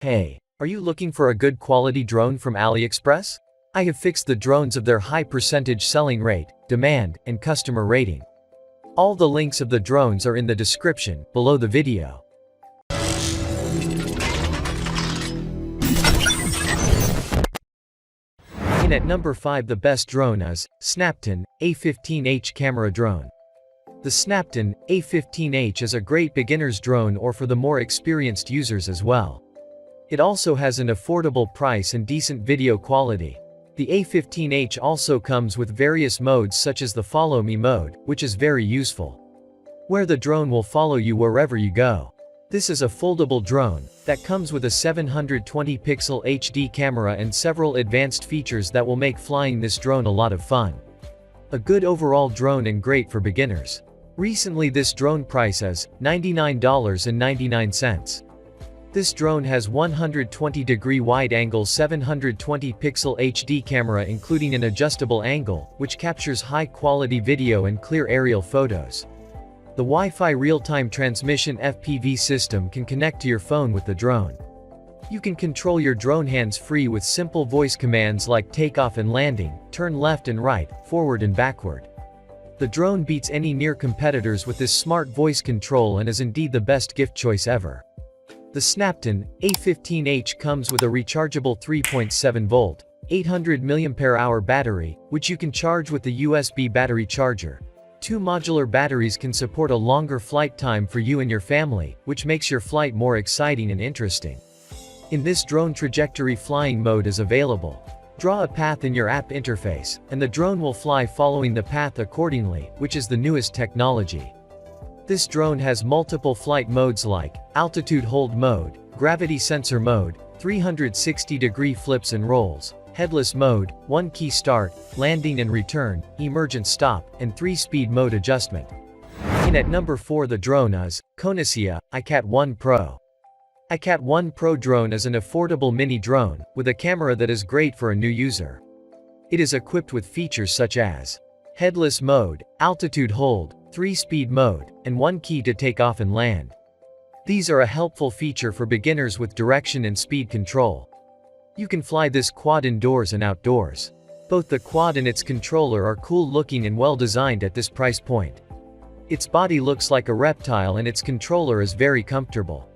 Hey, are you looking for a good quality drone from Aliexpress? I have fixed the drones of their high percentage selling rate, demand, and customer rating. All the links of the drones are in the description below the video. In at number 5, the best drone is Snapton A15H camera drone. The Snapton A15H is a great beginner's drone or for the more experienced users as well. It also has an affordable price and decent video quality. The A15H also comes with various modes such as the Follow Me mode, which is very useful, where the drone will follow you wherever you go. This is a foldable drone that comes with a 720-pixel HD camera and several advanced features that will make flying this drone a lot of fun. A good overall drone and great for beginners. Recently this drone price is $99.99. This drone has 120-degree wide-angle 720-pixel HD camera including an adjustable angle, which captures high-quality video and clear aerial photos. The Wi-Fi real-time transmission FPV system can connect to your phone with the drone. You can control your drone hands-free with simple voice commands like takeoff and landing, turn left and right, forward and backward. The drone beats any near competitors with this smart voice control and is indeed the best gift choice ever. The Snapton A15H comes with a rechargeable 3.7-volt, 800 mAh battery, which you can charge with the USB battery charger. Two modular batteries can support a longer flight time for you and your family, which makes your flight more exciting and interesting. In this drone trajectory flying mode is available. Draw a path in your app interface, and the drone will fly following the path accordingly, which is the newest technology. This drone has multiple flight modes like altitude hold mode, gravity sensor mode, 360-degree flips and rolls, headless mode, one-key start, landing and return, emergent stop, and 3-speed mode adjustment. In at number 4, the drone is Konica iCat 1 Pro. iCat 1 Pro drone is an affordable mini drone with a camera that is great for a new user. It is equipped with features such as headless mode, altitude hold, 3-speed mode, and one key to take off and land. These are a helpful feature for beginners with direction and speed control. You can fly this quad indoors and outdoors. Both the quad and its controller are cool looking and well designed at this price point. Its body looks like a reptile and its controller is very comfortable.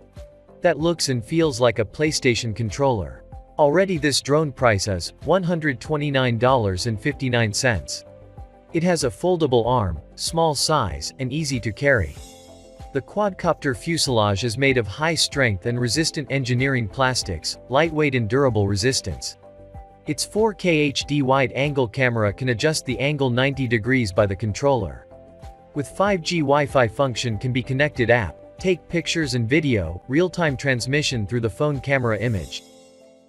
That looks and feels like a PlayStation controller. Already this drone price is $129.59. It has a foldable arm, small size, and easy to carry. The quadcopter fuselage is made of high-strength and resistant engineering plastics, lightweight and durable resistance. Its 4K HD wide-angle camera can adjust the angle 90 degrees by the controller. With 5G Wi-Fi function can be connected app, take pictures and video, real-time transmission through the phone camera image.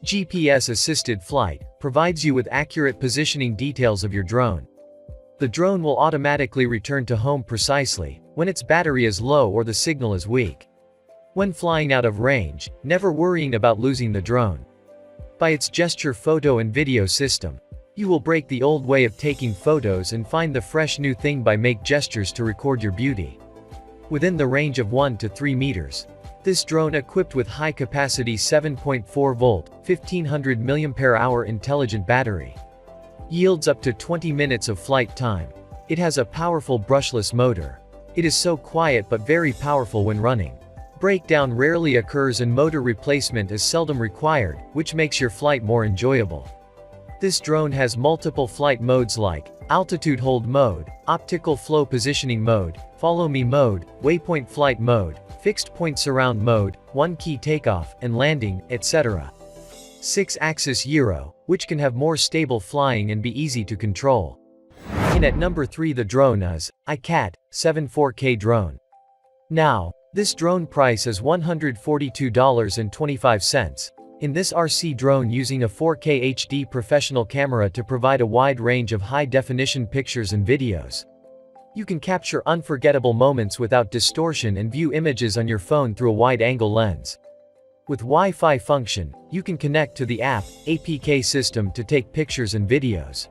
GPS-assisted flight provides you with accurate positioning details of your drone. The drone will automatically return to home precisely when its battery is low or the signal is weak. When flying out of range, never worrying about losing the drone. By its gesture photo and video system, you will break the old way of taking photos and find the fresh new thing by make gestures to record your beauty. Within the range of 1 to 3 meters. This drone equipped with high-capacity 7.4-volt, 1500 mAh intelligent battery. Yields up to 20 minutes of flight time. It has a powerful brushless motor. It is so quiet but very powerful when running. Breakdown rarely occurs and motor replacement is seldom required, which makes your flight more enjoyable. This drone has multiple flight modes like altitude hold mode, optical flow positioning mode, follow me mode, waypoint flight mode, fixed point surround mode, one-key takeoff and landing, etc. 6-axis gyro, which can have more stable flying and be easy to control. In at number 3, the drone is iCat 7 4K drone. Now, this drone price is $142.25. In this RC drone using a 4K HD professional camera to provide a wide range of high-definition pictures and videos. You can capture unforgettable moments without distortion and view images on your phone through a wide-angle lens. With Wi-Fi function, you can connect to the app, APK system to take pictures and videos.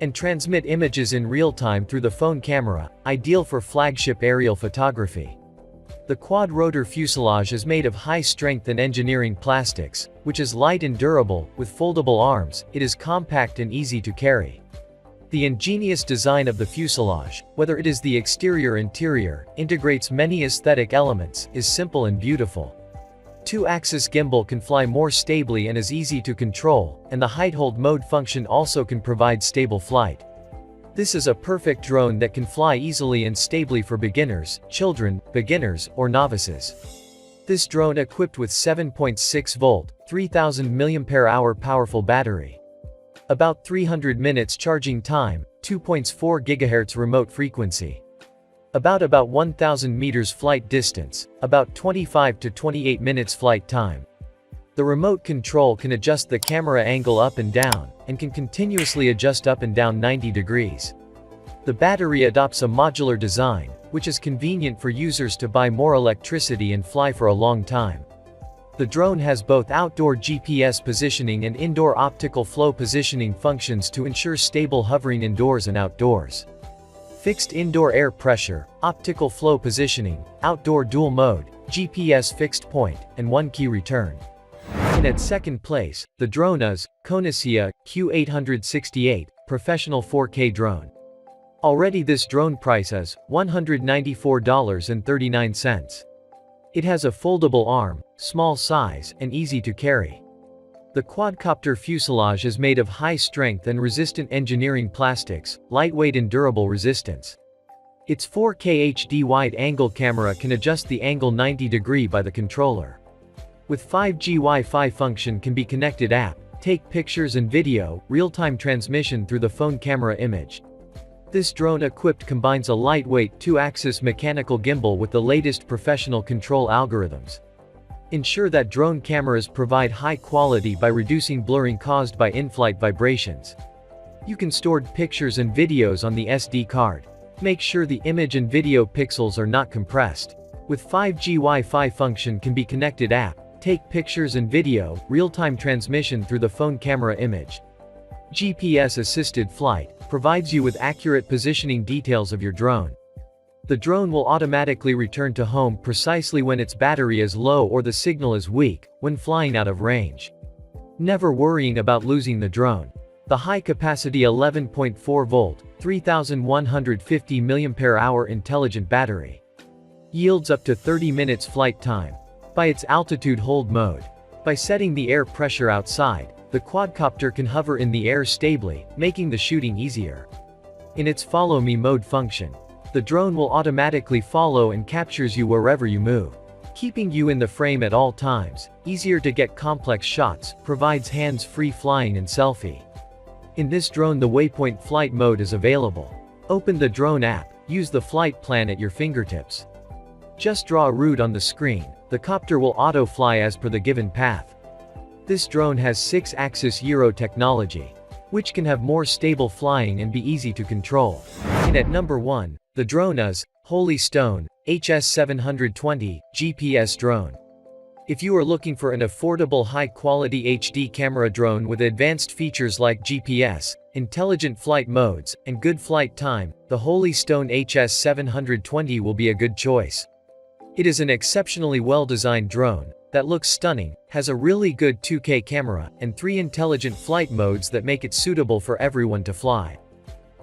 And transmit images in real time through the phone camera, ideal for flagship aerial photography. The quad-rotor fuselage is made of high-strength and engineering plastics, which is light and durable. With foldable arms, it is compact and easy to carry. The ingenious design of the fuselage, whether it is the exterior or interior, integrates many aesthetic elements, is simple and beautiful. Two-axis gimbal can fly more stably and is easy to control, and the height-hold mode function also can provide stable flight. This is a perfect drone that can fly easily and stably for beginners, children, beginners, or novices. This drone equipped with 7.6-volt, 3000 mAh powerful battery. About 300 minutes charging time, 2.4 GHz remote frequency. About 1000 meters flight distance, about 25 to 28 minutes flight time. The remote control can adjust the camera angle up and down, and can continuously adjust up and down 90 degrees. The battery adopts a modular design, which is convenient for users to buy more electricity and fly for a long time. The drone has both outdoor GPS positioning and indoor optical flow positioning functions to ensure stable hovering indoors and outdoors. Fixed indoor air pressure, optical flow positioning, outdoor dual mode, GPS fixed point, and one key return. And at second place, the drone is Konosia Q868 Professional 4K Drone. Already this drone price is $194.39. It has a foldable arm, small size, and easy to carry. The quadcopter fuselage is made of high-strength and resistant engineering plastics, lightweight and durable resistance. Its 4K HD wide-angle camera can adjust the angle 90 degrees by the controller. With 5G Wi-Fi function can be connected app, take pictures and video, real-time transmission through the phone camera image. This drone equipped combines a lightweight two-axis mechanical gimbal with the latest professional control algorithms. Ensure that drone cameras provide high quality by reducing blurring caused by in-flight vibrations. You can store pictures and videos on the SD card. Make sure the image and video pixels are not compressed. With 5G Wi-Fi function can be connected app, take pictures and video, real-time transmission through the phone camera image. GPS-assisted flight provides you with accurate positioning details of your drone. The drone will automatically return to home precisely when its battery is low or the signal is weak, when flying out of range. Never worrying about losing the drone. The high-capacity 11.4-volt, 3150 mAh intelligent battery yields up to 30 minutes flight time. By its altitude hold mode. By setting the air pressure outside, the quadcopter can hover in the air stably, making the shooting easier. In its follow me mode function, the drone will automatically follow and captures you wherever you move, keeping you in the frame at all times, easier to get complex shots, provides hands-free flying and selfie. In this drone the waypoint flight mode is available. Open the drone app, use the flight plan at your fingertips. Just draw a route on the screen, the copter will auto-fly as per the given path. This drone has 6-axis gyro technology, which can have more stable flying and be easy to control. And at number 1, the drone is Holy Stone HS720 GPS drone. If you are looking for an affordable high-quality HD camera drone with advanced features like GPS, intelligent flight modes, and good flight time, the Holy Stone HS720 will be a good choice. It is an exceptionally well-designed drone that looks stunning, has a really good 2K camera, and 3 intelligent flight modes that make it suitable for everyone to fly.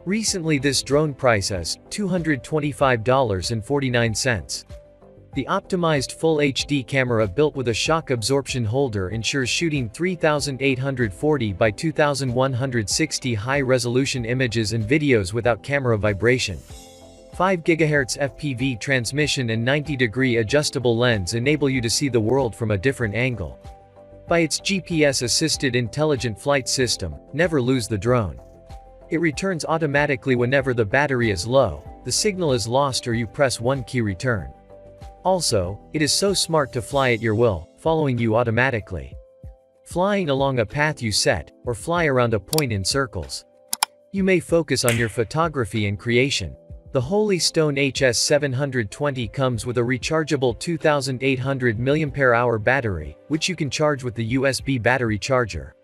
Recently this drone price is $225.49. The optimized Full HD camera built with a shock absorption holder ensures shooting 3840 by 2160 high-resolution images and videos without camera vibration. 5 GHz FPV transmission and 90-degree adjustable lens enable you to see the world from a different angle. By its GPS-assisted intelligent flight system, never lose the drone. It returns automatically whenever the battery is low, the signal is lost or you press one key return. Also, it is so smart to fly at your will, following you automatically. Flying along a path you set, or fly around a point in circles. You may focus on your photography and creation. The Holy Stone HS720 comes with a rechargeable 2800 mAh battery, which you can charge with the USB battery charger.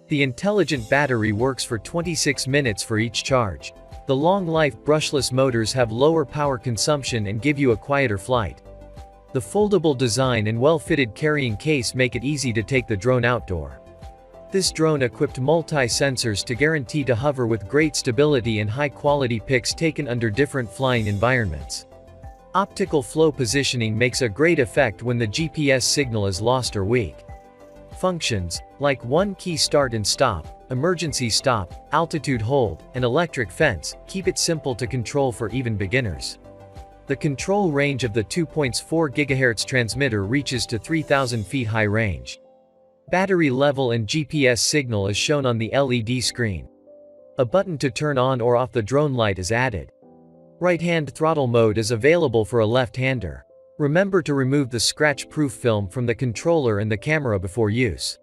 The intelligent battery works for 26 minutes for each charge. The long-life brushless motors have lower power consumption and give you a quieter flight. The foldable design and well-fitted carrying case make it easy to take the drone outdoor. This drone equipped multi-sensors to guarantee to hover with great stability and high-quality pics taken under different flying environments. Optical flow positioning makes a great effect when the GPS signal is lost or weak. Functions, like one-key start and stop, emergency stop, altitude hold, and electric fence, keep it simple to control for even beginners. The control range of the 2.4 GHz transmitter reaches to 3,000 feet high range. Battery level and GPS signal is shown on the LED screen. A button to turn on or off the drone light is added. Right-hand throttle mode is available for a left-hander. Remember to remove the scratch-proof film from the controller and the camera before use.